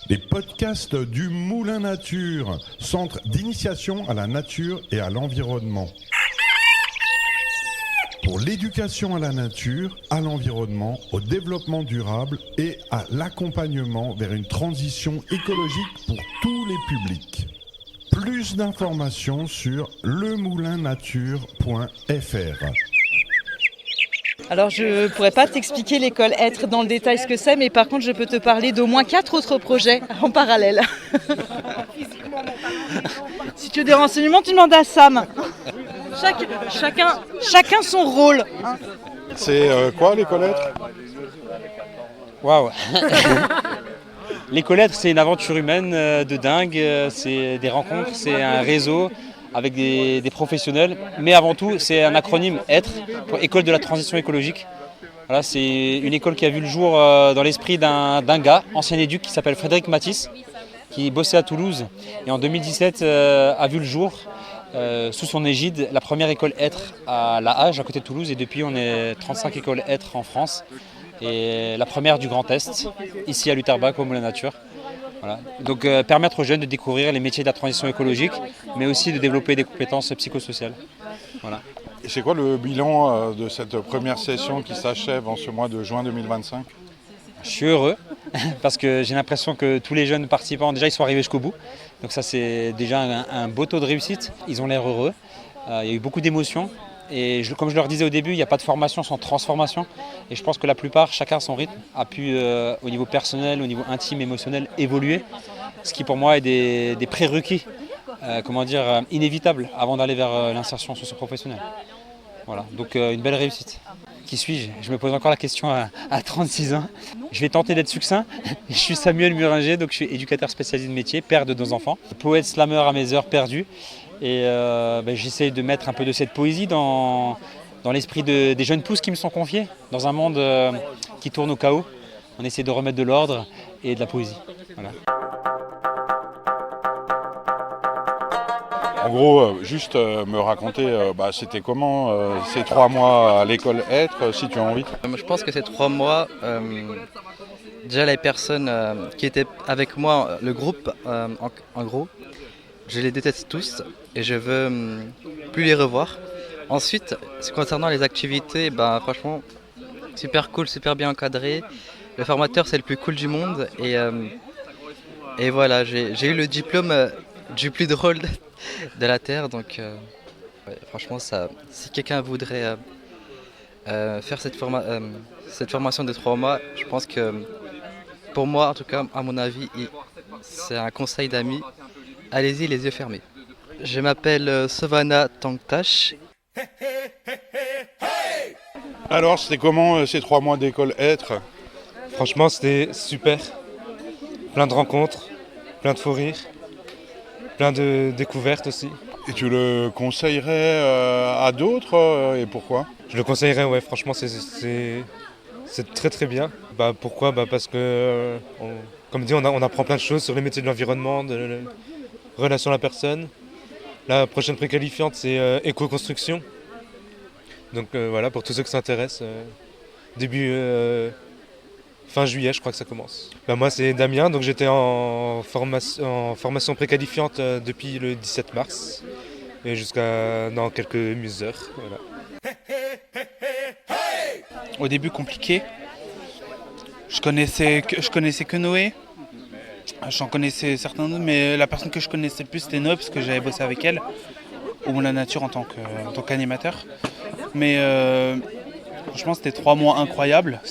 Les podcasts du Moulin Nature, centre d'initiation à la nature et à l'environnement. Pour l'éducation à la nature, à l'environnement, au développement durable et à l'accompagnement vers une transition écologique pour tous les publics. Plus d'informations sur lemoulinnature.fr. Alors je ne pourrais pas t'expliquer l'école Être dans le détail ce que c'est, mais par contre je peux te parler d'au moins 4 autres projets en parallèle. Si tu veux des renseignements, tu demandes à Sam. Chacun son rôle. C'est quoi l'école Être ? Waouh. L'école Être, c'est une aventure humaine de dingue, c'est des rencontres, c'est un réseau avec des professionnels, mais avant tout c'est un acronyme Être, pour École de la transition écologique. Voilà, c'est une école qui a vu le jour dans l'esprit d'un gars, ancien éduc, qui s'appelle Frédéric Matisse, qui bossait à Toulouse et en 2017 a vu le jour sous son égide la première école Être à La Hage, à côté de Toulouse, et depuis on est 35 écoles Être en France et la première du Grand Est, ici à Lutterbach au Moulin Nature. Voilà. Donc permettre aux jeunes de découvrir les métiers de la transition écologique, mais aussi de développer des compétences psychosociales. Voilà. Et c'est quoi le bilan de cette première session qui s'achève en ce mois de juin 2025 ? Je suis heureux parce que j'ai l'impression que tous les jeunes participants, déjà ils sont arrivés jusqu'au bout. Donc ça c'est déjà un beau taux de réussite. Ils ont l'air heureux. Il y a eu beaucoup d'émotions. Et comme je leur disais au début, il n'y a pas de formation sans transformation. Et je pense que la plupart, chacun à son rythme, a pu au niveau personnel, au niveau intime, émotionnel, évoluer. Ce qui pour moi est des prérequis, inévitables avant d'aller vers l'insertion socio-professionnelle. Voilà, donc une belle réussite. Qui suis-je ? Je me pose encore la question à 36 ans. Je vais tenter d'être succinct. Je suis Samuel Muringer, donc je suis éducateur spécialisé de métier, père de 2 enfants, poète slammer à mes heures perdues. Et j'essaie de mettre un peu de cette poésie dans l'esprit des jeunes pousses qui me sont confiés. Dans un monde qui tourne au chaos, on essaie de remettre de l'ordre et de la poésie. Voilà. En gros, juste me raconter, c'était comment ces 3 mois à l'école Être, si tu as envie. Je pense que ces 3 mois, déjà les personnes qui étaient avec moi, le groupe en gros, je les déteste tous et je veux plus les revoir. Ensuite, concernant les activités, franchement, super cool, super bien encadré. Le formateur, c'est le plus cool du monde et voilà, j'ai eu le diplôme du plus drôle de la Terre. Donc, franchement, si quelqu'un voudrait faire cette formation de 3 mois, je pense que pour moi, en tout cas, à mon avis, c'est un conseil d'amis. Allez-y les yeux fermés. Je m'appelle Savannah Tangtash. Alors, c'était comment ces 3 mois d'école Être ? Franchement, c'était super. Plein de rencontres, plein de fous rires, plein de découvertes aussi. Et tu le conseillerais à d'autres et pourquoi ? Je le conseillerais, ouais, franchement, c'est très très bien. Pourquoi ? Parce que, comme dit, on apprend plein de choses sur les métiers de l'environnement, de relation à la personne. La prochaine préqualifiante, c'est éco-construction. Donc voilà, pour tous ceux qui s'intéressent, fin juillet, je crois que ça commence. Moi, c'est Damien, donc j'étais en formation préqualifiante depuis le 17 mars et jusqu'à dans quelques heures. Voilà. Au début, compliqué. Je connaissais que Noé. J'en connaissais certains d'autres, mais la personne que je connaissais le plus, c'était Noé, parce que j'avais bossé avec elle au Moulin Nature en tant qu'animateur. Mais franchement, c'était 3 mois incroyables.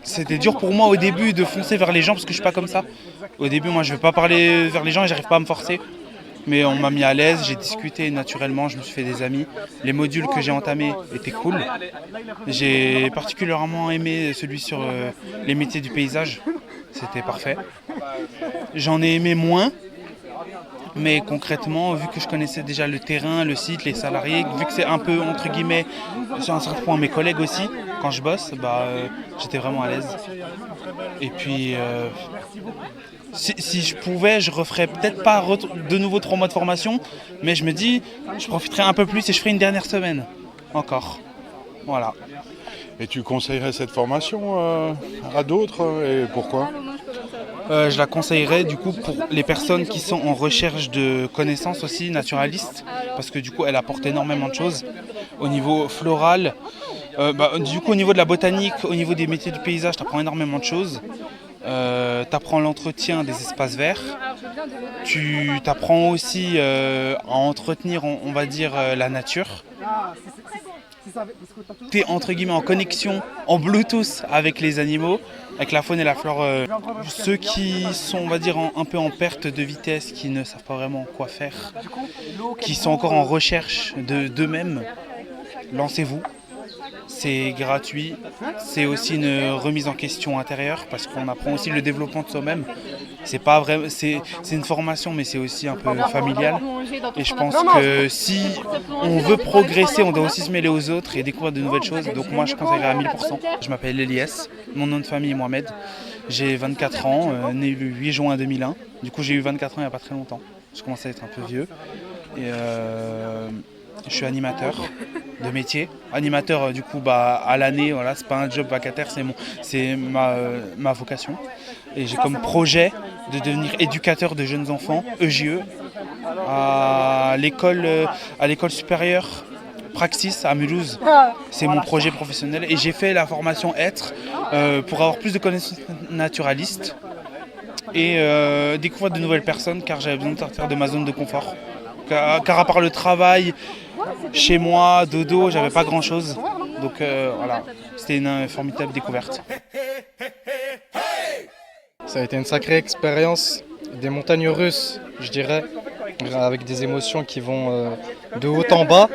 C'était dur pour moi au début de foncer vers les gens, parce que je suis pas comme ça. Au début, moi, je vais pas parler vers les gens et j'arrive pas à me forcer. Mais on m'a mis à l'aise, j'ai discuté naturellement, je me suis fait des amis. Les modules que j'ai entamés étaient cool. J'ai particulièrement aimé celui sur les métiers du paysage. C'était parfait. J'en ai aimé moins, mais concrètement, vu que je connaissais déjà le terrain, le site, les salariés, vu que c'est un peu, entre guillemets, sur un certain point mes collègues aussi, quand je bosse, j'étais vraiment à l'aise. Et puis, si je pouvais, je referais peut-être pas de nouveau 3 mois de formation, mais je me dis, je profiterai un peu plus et je ferai une dernière semaine encore. Voilà. Et tu conseillerais cette formation à d'autres et pourquoi ? Je la conseillerais du coup pour les personnes qui sont en recherche de connaissances aussi naturalistes, parce que du coup elle apporte énormément de choses au niveau floral. Du coup au niveau de la botanique, au niveau des métiers du paysage, tu apprends énormément de choses. Tu apprends l'entretien des espaces verts. Tu apprends aussi à entretenir, on va dire, la nature. Tu es entre guillemets en connexion, en Bluetooth avec les animaux, avec la faune et la flore. Ceux qui sont, on va dire, un peu en perte de vitesse, qui ne savent pas vraiment quoi faire, qui sont encore en recherche d'eux-mêmes, lancez-vous. C'est gratuit, c'est aussi une remise en question intérieure parce qu'on apprend aussi le développement de soi-même. C'est pas vrai, c'est une formation, mais c'est aussi un peu familial. Et je pense que si on veut progresser, on doit aussi se mêler aux autres et découvrir de nouvelles choses. Donc moi, je conseillerais à 1000%. Je m'appelle Elias, mon nom de famille est Mohamed. J'ai 24 ans, né le 8 juin 2001. Du coup, j'ai eu 24 ans il n'y a pas très longtemps. Je commence à être un peu vieux. Et je suis animateur de métier. Animateur du coup à l'année, voilà, c'est pas un job vacataire, c'est ma vocation. Et j'ai comme projet de devenir éducateur de jeunes enfants, EJE, à l'école supérieure Praxis à Mulhouse. C'est mon projet professionnel et j'ai fait la formation Être pour avoir plus de connaissances naturalistes et découvrir de nouvelles personnes car j'avais besoin de sortir de ma zone de confort. Car à part le travail, chez moi, dodo, j'avais pas grand chose. Donc voilà, c'était une formidable découverte. Ça a été une sacrée expérience, des montagnes russes, je dirais, avec des émotions qui vont de haut en bas,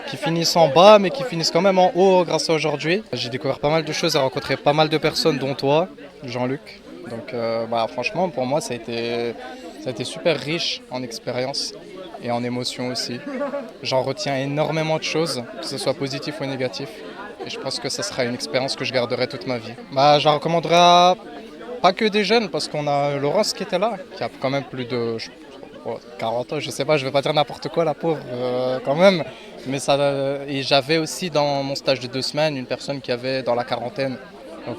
qui finissent en bas, mais qui finissent quand même en haut grâce à aujourd'hui. J'ai découvert pas mal de choses, j'ai rencontré pas mal de personnes, dont toi, Jean-Luc. Donc franchement, pour moi, ça a été super riche en expérience et en émotions aussi. J'en retiens énormément de choses, que ce soit positif ou négatif. Et je pense que ce sera une expérience que je garderai toute ma vie. Je la recommanderais à pas que des jeunes, parce qu'on a Laurence qui était là, qui a quand même plus de 40 ans, je sais pas, je vais pas dire n'importe quoi, la pauvre, quand même. Mais et j'avais aussi dans mon stage de 2 semaines une personne qui avait dans la quarantaine. Donc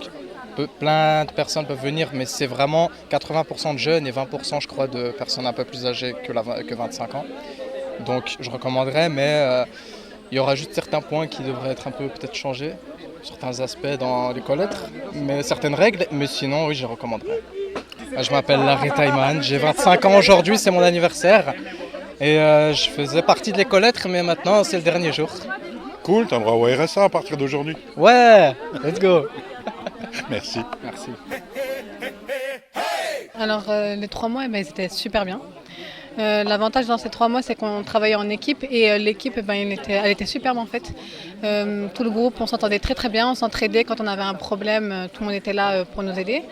plein de personnes peuvent venir, mais c'est vraiment 80% de jeunes et 20% je crois de personnes un peu plus âgées que 25 ans. Donc je recommanderais, mais il y aura juste certains points qui devraient être un peu peut-être changés, certains aspects dans les lettres, mais certaines règles, mais sinon oui, je recommanderais. Je m'appelle Larry Taiman, j'ai 25 ans aujourd'hui, c'est mon anniversaire. Et je faisais partie de l'école-lettres, mais maintenant c'est le dernier jour. Cool, t'aimerais au RSA à partir d'aujourd'hui. Ouais, let's go. Merci. Merci. Alors les 3 mois, c'était super bien. L'avantage dans ces 3 mois, c'est qu'on travaillait en équipe et l'équipe, elle était superbe en fait. Tout le groupe, on s'entendait très très bien, on s'entraidait quand on avait un problème, tout le monde était là pour nous aider.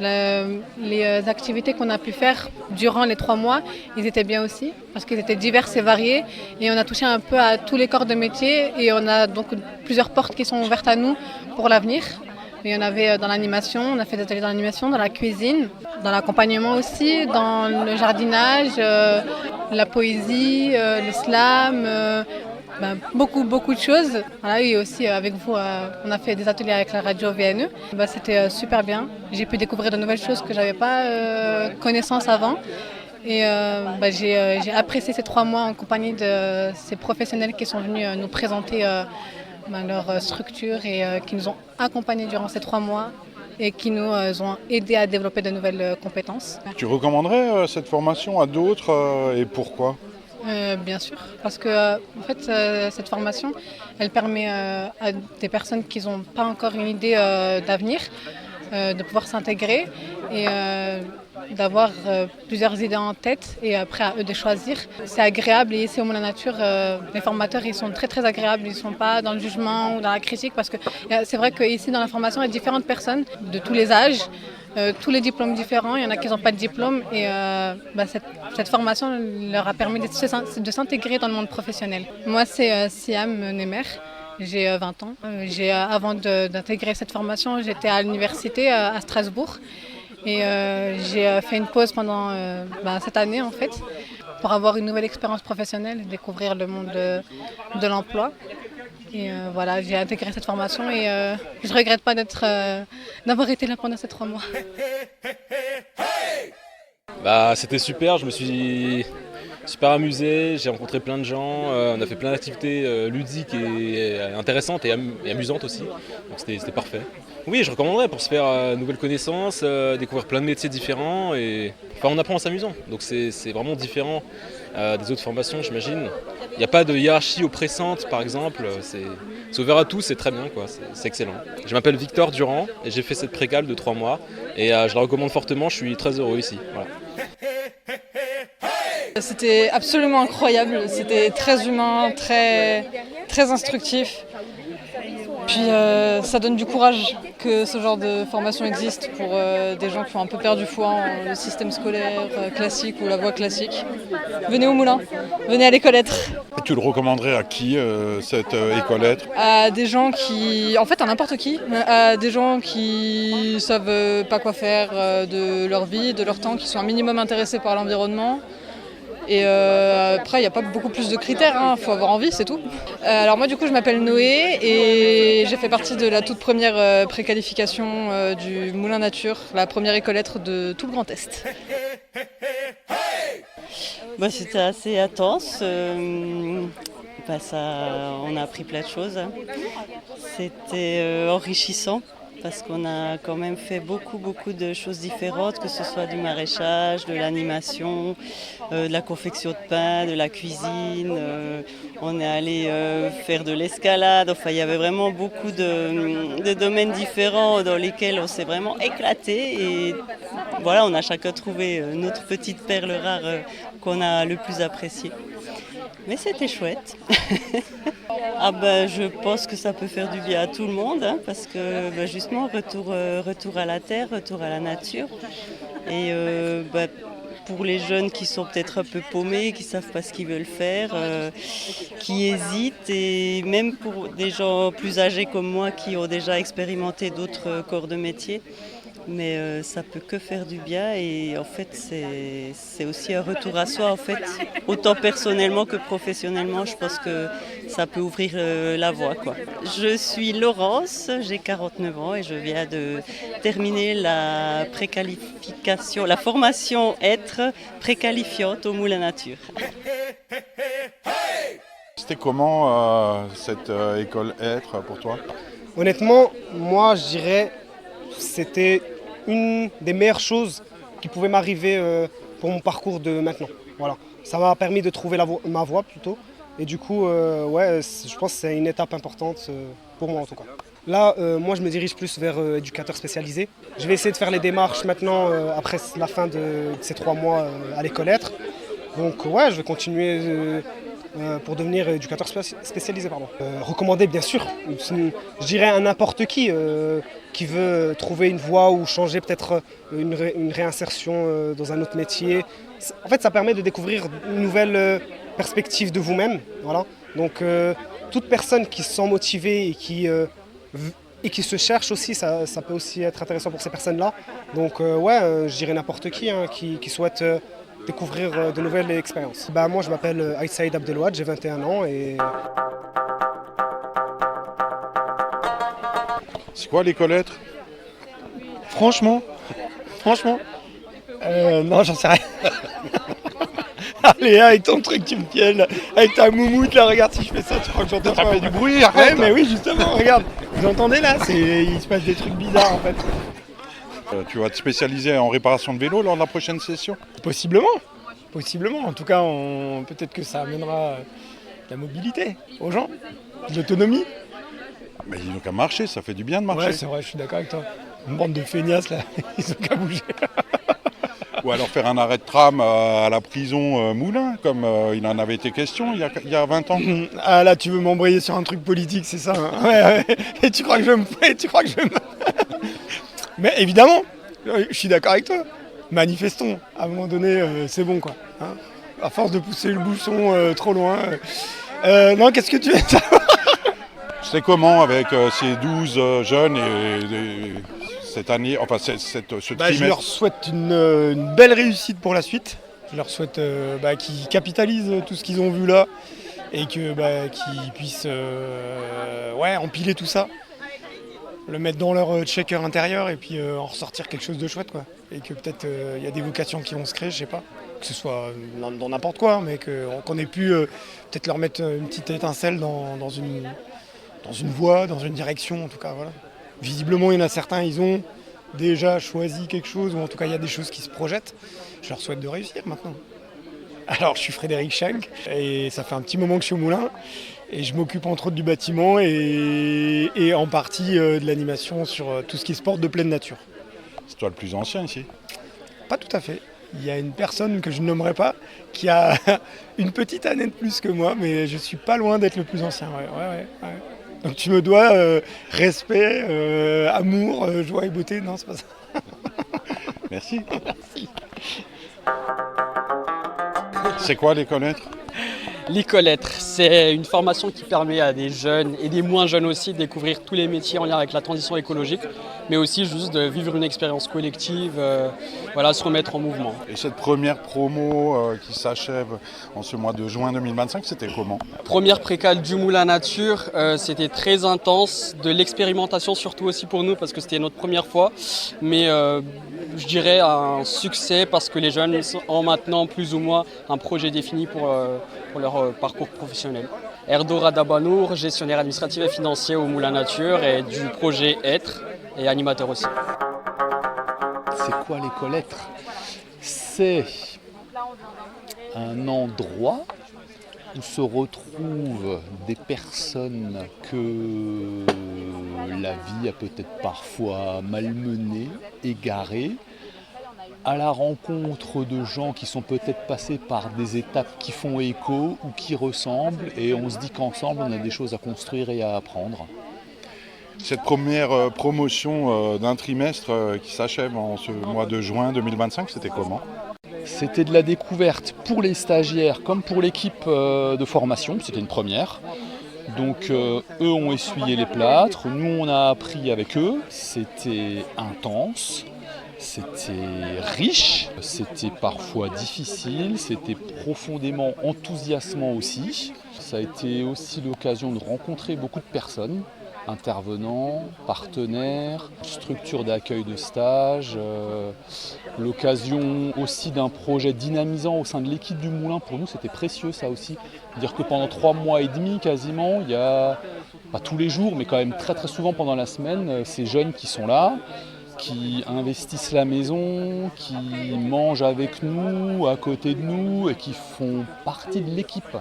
Les activités qu'on a pu faire durant les 3 mois, ils étaient bien aussi parce qu'ils étaient divers et variés et on a touché un peu à tous les corps de métier et on a donc plusieurs portes qui sont ouvertes à nous pour l'avenir. Il y en avait dans l'animation, on a fait des ateliers dans l'animation, dans la cuisine, dans l'accompagnement aussi, dans le jardinage, la poésie, le slam, beaucoup de choses. Voilà, et aussi avec vous, on a fait des ateliers avec la radio VNE. C'était super bien. J'ai pu découvrir de nouvelles choses que je n'avais pas connaissance avant. Et j'ai apprécié ces 3 mois en compagnie de ces professionnels qui sont venus nous présenter leur structure et qui nous ont accompagnés durant ces 3 mois et qui nous ont aidés à développer de nouvelles compétences. Tu recommanderais cette formation à d'autres et pourquoi ? Bien sûr, parce que en fait, cette formation, elle permet à des personnes qui n'ont pas encore une idée d'avenir de pouvoir s'intégrer et d'avoir plusieurs idées en tête et après à eux de choisir. C'est agréable et ici au Moulin Nature, les formateurs ils sont très très agréables, ils ne sont pas dans le jugement ou dans la critique parce que c'est vrai qu'ici dans la formation il y a différentes personnes de tous les âges, tous les diplômes différents, il y en a qui n'ont pas de diplôme et cette formation leur a permis de s'intégrer dans le monde professionnel. Moi c'est Siam Nemer. J'ai 20 ans. Avant d'intégrer cette formation, j'étais à l'université à Strasbourg et j'ai fait une pause pendant cette année en fait pour avoir une nouvelle expérience professionnelle et découvrir le monde de l'emploi. Et voilà, j'ai intégré cette formation et je ne regrette pas d'avoir été là pendant ces 3 mois. C'était super, je me suis super amusé, j'ai rencontré plein de gens, on a fait plein d'activités ludiques et intéressantes et amusantes aussi, donc c'était parfait. Oui, je recommanderais pour se faire nouvelles connaissances, découvrir plein de métiers différents on apprend en s'amusant, donc c'est vraiment différent des autres formations, j'imagine. Il n'y a pas de hiérarchie oppressante par exemple, c'est ouvert à tous, c'est très bien, quoi. C'est excellent. Je m'appelle Victor Durand et j'ai fait cette précale de 3 mois et je la recommande fortement, je suis très heureux ici. Voilà. C'était absolument incroyable, c'était très humain, très instructif. Puis ça donne du courage que ce genre de formation existe pour des gens qui ont un peu perdu foi en le système scolaire classique ou la voie classique. Venez au Moulin, venez à l'école Être. Et tu le recommanderais à qui, cette école Être? À des gens qui, en fait à n'importe qui, à des gens qui savent pas quoi faire de leur vie, de leur temps, qui sont un minimum intéressés par l'environnement. Et après, il n'y a pas beaucoup plus de critères, il faut avoir envie, c'est tout. Alors moi, du coup, je m'appelle Noé et j'ai fait partie de la toute première préqualification du Moulin Nature, la première école Être de tout le Grand Est. C'était assez intense. On a appris plein de choses. C'était enrichissant. Parce qu'on a quand même fait beaucoup de choses différentes, que ce soit du maraîchage, de l'animation, de la confection de pain, de la cuisine. On est allé faire de l'escalade. Enfin, il y avait vraiment beaucoup de domaines différents dans lesquels on s'est vraiment éclaté. Et voilà, on a chacun trouvé notre petite perle rare qu'on a le plus appréciée. Mais c'était chouette. Je pense que ça peut faire du bien à tout le monde, parce que justement, retour à la terre, retour à la nature. Et pour les jeunes qui sont peut-être un peu paumés, qui ne savent pas ce qu'ils veulent faire, qui hésitent, et même pour des gens plus âgés comme moi qui ont déjà expérimenté d'autres corps de métier. Mais ça peut que faire du bien et en fait c'est aussi un retour à soi en fait, autant personnellement que professionnellement. Je pense que ça peut ouvrir la voie, quoi. Je suis Laurence, j'ai 49 ans et je viens de terminer la préqualification, la formation Être préqualifiante au Moulin Nature. C'était comment cette école Être pour toi? Honnêtement, moi je dirais c'était une des meilleures choses qui pouvaient m'arriver pour mon parcours de maintenant. Voilà. Ça m'a permis de trouver ma voie plutôt. Et du coup, je pense que c'est une étape importante pour moi en tout cas. Là, moi je me dirige plus vers éducateur spécialisé. Je vais essayer de faire les démarches maintenant après la fin de ces 3 mois à l'école Être. Donc je vais continuer pour devenir éducateur spécialisé. Recommander bien sûr, je dirais à n'importe qui veut trouver une voie ou changer peut-être une réinsertion dans un autre métier. En fait ça permet de découvrir une nouvelle perspective de vous-même. Voilà. Donc toute personne qui se sent motivée et qui se cherche aussi, ça peut aussi être intéressant pour ces personnes-là. Donc je dirais n'importe qui souhaite découvrir de nouvelles expériences. Moi je m'appelle Aïssaïd Abdelouad, j'ai 21 ans et... C'est quoi l'école Être? Franchement, non j'en sais rien. Allez, avec ton truc tu me pièges, là. Avec ta moumoute là, regarde si je fais ça, tu crois que j'entends pas? Ça fait du bruit, arrête. Ouais, mais oui justement, regarde, vous entendez là, il se passe des trucs bizarres en fait. Tu vas te spécialiser en réparation de vélo lors de la prochaine session? Possiblement. En tout cas, peut-être que ça amènera de la mobilité aux gens, de l'autonomie. Mais ils n'ont qu'à marcher, ça fait du bien de marcher. Ouais, c'est vrai, je suis d'accord avec toi. Une bande de feignasses là, ils ont qu'à bouger. Ou alors faire un arrêt de tram à la prison Moulin, comme il en avait été question il y a 20 ans. Ah là, tu veux m'embrayer sur un truc politique, c'est ça, hein? Ouais. Et tu crois que je vais me... Mais évidemment, je suis d'accord avec toi. Manifestons, à un moment donné, c'est bon quoi. Hein, à force de pousser le bouchon trop loin. Non, qu'est-ce que tu veux savoir? C'est comment avec ces 12 jeunes et cette année, enfin ce trimestre? Je leur souhaite une belle réussite pour la suite. Je leur souhaite qu'ils capitalisent tout ce qu'ils ont vu là et qu'ils puissent empiler tout ça, le mettre dans leur checker intérieur et puis en ressortir quelque chose de chouette, quoi. Et que peut-être il y a des vocations qui vont se créer, je sais pas, que ce soit dans n'importe quoi, mais qu'on ait pu peut-être leur mettre une petite étincelle dans une voie, dans une direction, en tout cas, voilà. Visiblement, il y en a certains, ils ont déjà choisi quelque chose, ou en tout cas, il y a des choses qui se projettent. Je leur souhaite de réussir maintenant. Alors, je suis Frédéric Schenk, et ça fait un petit moment que je suis au moulin, et je m'occupe entre autres du bâtiment et en partie de l'animation sur tout ce qui est sport de pleine nature. C'est toi le plus ancien ici? Pas tout à fait. Il y a une personne que je ne nommerai pas qui a une petite année de plus que moi, mais je suis pas loin d'être le plus ancien. Ouais. Donc tu me dois respect, amour, joie et beauté. Non, c'est pas ça. Merci. C'est quoi l'école-être? L'école-être, c'est une formation qui permet à des jeunes et des moins jeunes aussi de découvrir tous les métiers en lien avec la transition écologique, mais aussi juste de vivre une expérience collective, se remettre en mouvement. Et cette première promo qui s'achève en ce mois de juin 2025, c'était comment? Première précale du Moulin Nature, c'était très intense, de l'expérimentation surtout aussi pour nous parce que c'était notre première fois, mais je dirais un succès parce que les jeunes ont maintenant plus ou moins un projet défini pour leur parcours professionnel. Erdora Dabanour, gestionnaire administratif et financier au Moulin Nature et du projet Être et animateur aussi. C'est quoi l'école-être? C'est un endroit où se retrouvent des personnes que la vie a peut-être parfois malmenées, égarées, à la rencontre de gens qui sont peut-être passés par des étapes qui font écho ou qui ressemblent, et on se dit qu'ensemble on a des choses à construire et à apprendre. Cette première promotion d'un trimestre qui s'achève en ce mois de juin 2025, c'était comment? C'était de la découverte pour les stagiaires comme pour l'équipe de formation, c'était une première. Donc eux ont essuyé les plâtres, nous on a appris avec eux, c'était intense. C'était riche, c'était parfois difficile, c'était profondément enthousiasmant aussi. Ça a été aussi l'occasion de rencontrer beaucoup de personnes, intervenants, partenaires, structures d'accueil de stage, l'occasion aussi d'un projet dynamisant au sein de l'équipe du Moulin. Pour nous, c'était précieux ça aussi. Dire que pendant 3 mois et demi quasiment, il y a, pas tous les jours, mais quand même très très souvent pendant la semaine, ces jeunes qui sont là, qui investissent la maison, qui mangent avec nous, à côté de nous et qui font partie de l'équipe.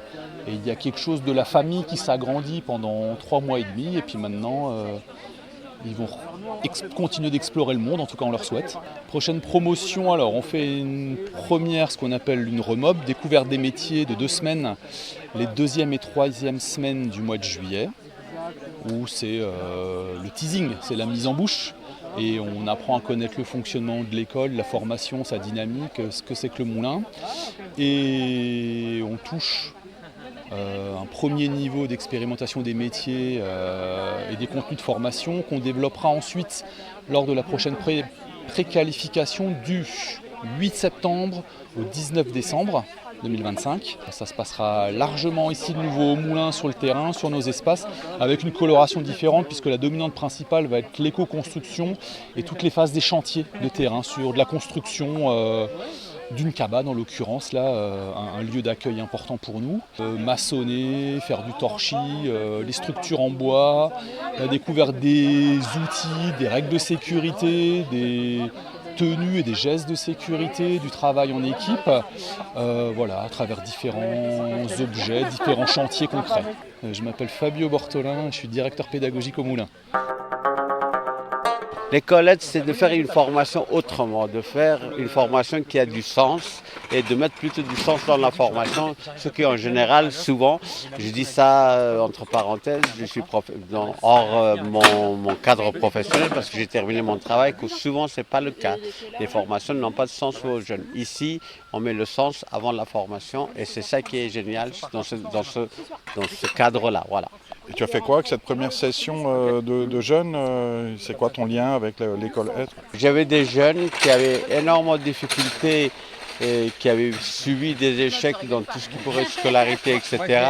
Et il y a quelque chose de la famille qui s'agrandit pendant 3 mois et demi et puis maintenant ils vont continuer d'explorer le monde, en tout cas on leur souhaite. Prochaine promotion, alors on fait une première, ce qu'on appelle une remob, découverte des métiers de 2 semaines, les 2e et 3e semaines du mois de juillet, où c'est le teasing, c'est la mise en bouche. Et on apprend à connaître le fonctionnement de l'école, la formation, sa dynamique, ce que c'est que le moulin. Et on touche un premier niveau d'expérimentation des métiers et des contenus de formation qu'on développera ensuite lors de la prochaine préqualification du 8 septembre au 19 décembre 2025. Ça se passera largement ici de nouveau au Moulin, sur le terrain, sur nos espaces, avec une coloration différente puisque la dominante principale va être l'éco-construction et toutes les phases des chantiers de terrain, sur de la construction d'une cabane en l'occurrence, là, un lieu d'accueil important pour nous. Maçonner, faire du torchis, les structures en bois, la découverte des outils, des règles de sécurité, des tenues et des gestes de sécurité, du travail en équipe, à travers différents objets, différents chantiers concrets. Je m'appelle Fabio Bortolin, je suis directeur pédagogique au Moulin. L'écolette, c'est de faire une formation autrement, de faire une formation qui a du sens et de mettre plutôt du sens dans la formation, ce qui en général, souvent, je dis ça entre parenthèses, je suis hors mon cadre professionnel parce que j'ai terminé mon travail, que souvent ce n'est pas le cas. Les formations n'ont pas de sens aux jeunes. Ici, on met le sens avant la formation et c'est ça qui est génial dans ce cadre-là. Voilà. Et tu as fait quoi avec cette première session de jeunes? C'est quoi ton lien avec l'école Être? J'avais des jeunes qui avaient énormément de difficultés et qui avaient subi des échecs dans tout ce qui pourrait être scolarité, etc.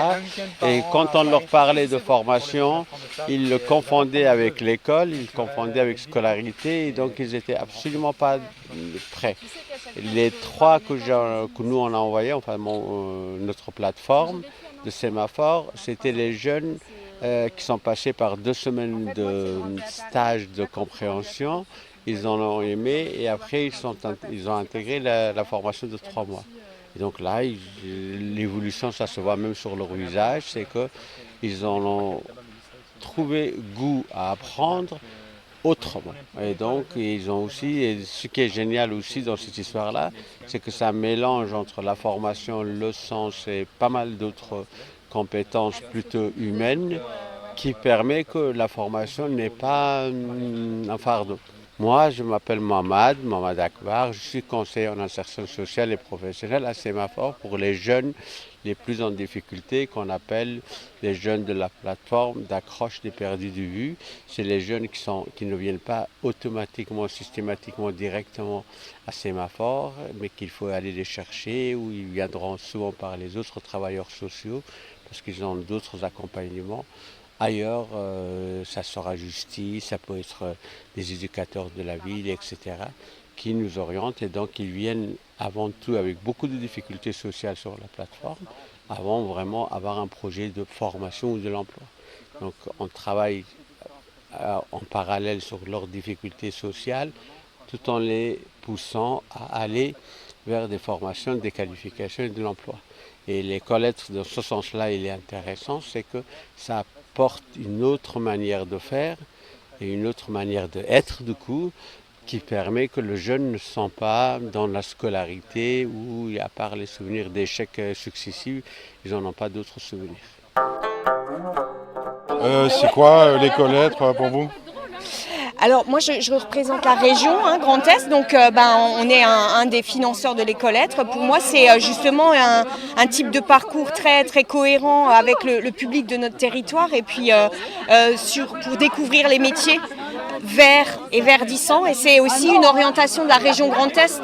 Et quand on leur parlait de formation, ils le confondaient avec l'école, ils le confondaient avec scolarité, et donc ils n'étaient absolument pas prêts. Les 3 que nous on a envoyés, enfin notre plateforme de sémaphore, c'était les jeunes qui sont passés par 2 semaines de stage de compréhension. Ils en ont aimé et après ils ont intégré la formation de 3 mois. Et donc là, l'évolution, ça se voit même sur leur visage, c'est qu'ils en ont trouvé goût à apprendre autrement. Et donc ils ont aussi, et ce qui est génial aussi dans cette histoire-là, c'est que ça mélange entre la formation, le sens et pas mal d'autres compétences plutôt humaines qui permet que la formation n'est pas un fardeau. Moi, je m'appelle Mohamed Akbar, je suis conseiller en insertion sociale et professionnelle à Sémaphore pour les jeunes les plus en difficulté, qu'on appelle les jeunes de la plateforme d'accroche des perdus de vue. C'est les jeunes qui ne viennent pas automatiquement, systématiquement, directement à Sémaphore, mais qu'il faut aller les chercher, ou ils viendront souvent par les autres travailleurs sociaux, parce qu'ils ont d'autres accompagnements. Ailleurs, ça sera justice, ça peut être des éducateurs de la ville, etc., qui nous orientent. Et donc, ils viennent avant tout avec beaucoup de difficultés sociales sur la plateforme, avant vraiment avoir un projet de formation ou de l'emploi. Donc, on travaille en parallèle sur leurs difficultés sociales, tout en les poussant à aller vers des formations, des qualifications et de l'emploi. Et l'école-être, dans ce sens-là, il est intéressant, c'est que ça apporte une autre manière de faire et une autre manière d'être, du coup, qui permet que le jeune ne se sent pas dans la scolarité où, à part les souvenirs d'échecs successifs, ils n'en ont pas d'autres souvenirs. C'est quoi l'école-être pour vous ? Alors moi je représente la région Grand Est, donc on est un des financeurs de l'école-être. Pour moi c'est justement un type de parcours très très cohérent avec le public de notre territoire, et puis pour découvrir les métiers verts et verdissants, et c'est aussi une orientation de la région Grand Est.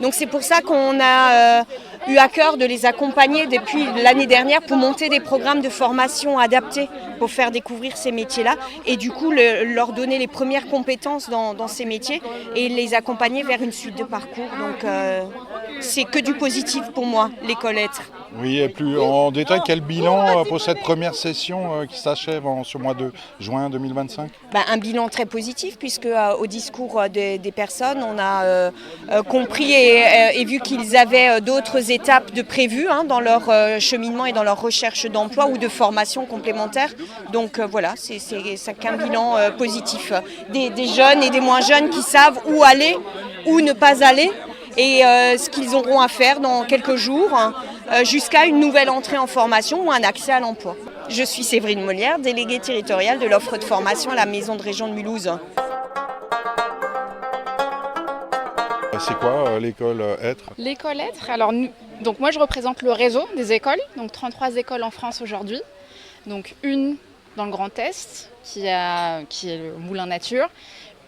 Donc c'est pour ça qu'on a eu à cœur de les accompagner depuis l'année dernière pour monter des programmes de formation adaptés pour faire découvrir ces métiers-là, et du coup leur donner les premières compétences dans ces métiers et les accompagner vers une suite de parcours. Donc c'est que du positif pour moi, l'école-être. Oui, et plus en détail, quel bilan pour cette première session qui s'achève en ce mois de juin 2025 ? Un bilan très positif, puisque au discours des personnes, on a compris et vu qu'ils avaient d'autres étapes de prévues dans leur cheminement et dans leur recherche d'emploi ou de formation complémentaire. Donc voilà, c'est qu'un bilan positif. Des jeunes et des moins jeunes qui savent où aller, où ne pas aller, et ce qu'ils auront à faire dans quelques jours, jusqu'à une nouvelle entrée en formation ou un accès à l'emploi. Je suis Séverine Molière, déléguée territoriale de l'offre de formation à la Maison de Région de Mulhouse. C'est quoi l'école-être ? L'école-être, alors donc moi je représente le réseau des écoles, donc 33 écoles en France aujourd'hui. Donc une dans le Grand Est, qui est le Moulin Nature,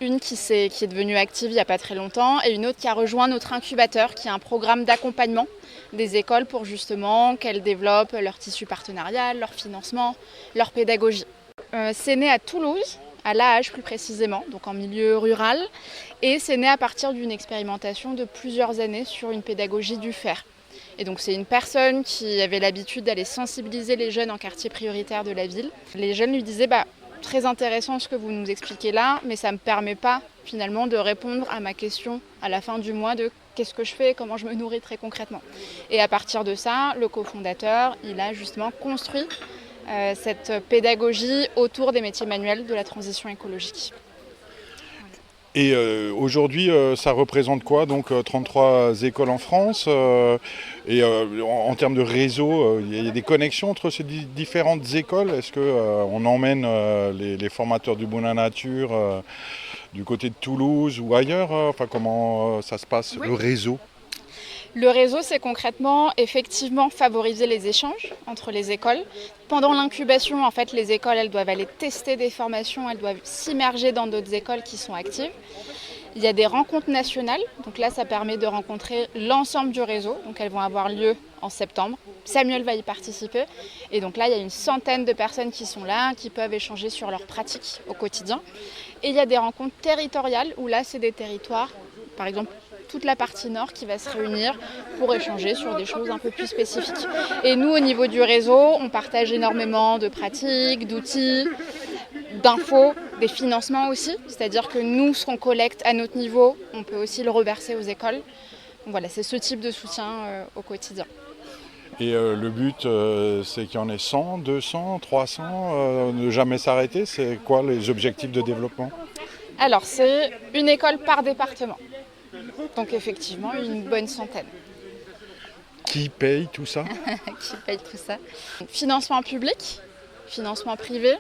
une qui est devenue active il n'y a pas très longtemps, et une autre qui a rejoint notre incubateur, qui est un programme d'accompagnement des écoles pour justement qu'elles développent leur tissu partenarial, leur financement, leur pédagogie. C'est né à Toulouse, à La Hache plus précisément, donc en milieu rural, et c'est né à partir d'une expérimentation de plusieurs années sur une pédagogie du faire. Et donc c'est une personne qui avait l'habitude d'aller sensibiliser les jeunes en quartier prioritaire de la ville. Les jeunes lui disaient très intéressant ce que vous nous expliquez là, mais ça ne me permet pas finalement de répondre à ma question à la fin du mois de qu'est-ce que je fais, comment je me nourris très concrètement. Et à partir de ça, le cofondateur, il a justement construit cette pédagogie autour des métiers manuels de la transition écologique. Et aujourd'hui, ça représente quoi ? Donc 33 écoles en France. Et en termes de réseau, il y a des connexions entre ces différentes écoles. Est-ce qu'on emmène les formateurs du Moulin Nature du côté de Toulouse ou ailleurs ? Enfin, comment ça se passe, le réseau ? Le réseau, c'est concrètement, effectivement, favoriser les échanges entre les écoles. Pendant l'incubation, en fait, les écoles, elles doivent aller tester des formations, elles doivent s'immerger dans d'autres écoles qui sont actives. Il y a des rencontres nationales, donc là ça permet de rencontrer l'ensemble du réseau, donc elles vont avoir lieu en septembre. Samuel va y participer et donc là il y a une centaine de personnes qui sont là, qui peuvent échanger sur leurs pratiques au quotidien. Et il y a des rencontres territoriales où là c'est des territoires, par exemple toute la partie nord qui va se réunir pour échanger sur des choses un peu plus spécifiques. Et nous au niveau du réseau, on partage énormément de pratiques, d'outils, d'infos, des financements aussi, c'est-à-dire que nous, ce qu'on collecte à notre niveau, on peut aussi le reverser aux écoles. Donc voilà, c'est ce type de soutien au quotidien. Et le but, c'est qu'il y en ait 100, 200, 300, ne jamais s'arrêter. C'est quoi les objectifs de développement? Alors, c'est une école par département. Donc effectivement, une bonne centaine. Qui paye tout ça? Qui paye tout ça? Financement public, financement privé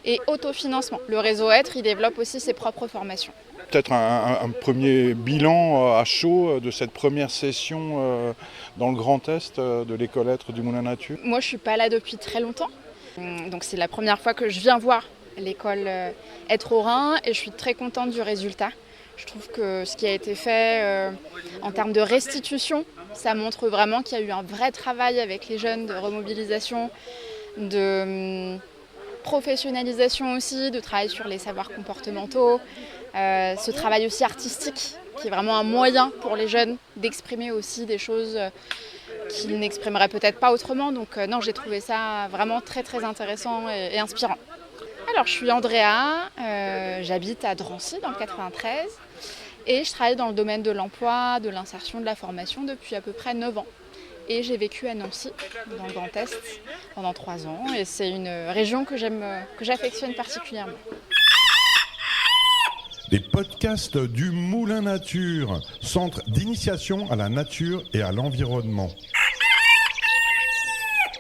et autofinancement. Le réseau Être, il développe aussi ses propres formations. Peut-être un premier bilan à chaud de cette première session dans le Grand Est de l'école Être du Moulin Nature. Moi, je ne suis pas là depuis très longtemps. Donc c'est la première fois que je viens voir l'école Être au Rhin et je suis très contente du résultat. Je trouve que ce qui a été fait en termes de restitution, ça montre vraiment qu'il y a eu un vrai travail avec les jeunes de remobilisation, de professionnalisation aussi, de travail sur les savoirs comportementaux, ce travail aussi artistique qui est vraiment un moyen pour les jeunes d'exprimer aussi des choses qu'ils n'exprimeraient peut-être pas autrement. Donc non, j'ai trouvé ça vraiment très très intéressant et inspirant. Alors je suis Andrea, j'habite à Drancy dans le 93 et je travaille dans le domaine de l'emploi, de l'insertion, de la formation depuis à peu près 9 ans. Et j'ai vécu à Nancy, dans le Grand Est, pendant 3 ans. Et c'est une région que j'affectionne particulièrement. Les podcasts du Moulin Nature, centre d'initiation à la nature et à l'environnement.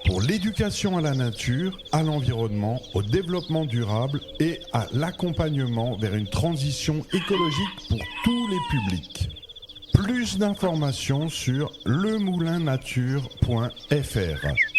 Pour l'éducation à la nature, à l'environnement, au développement durable et à l'accompagnement vers une transition écologique pour tous les publics. Plus d'informations sur lemoulinnature.fr.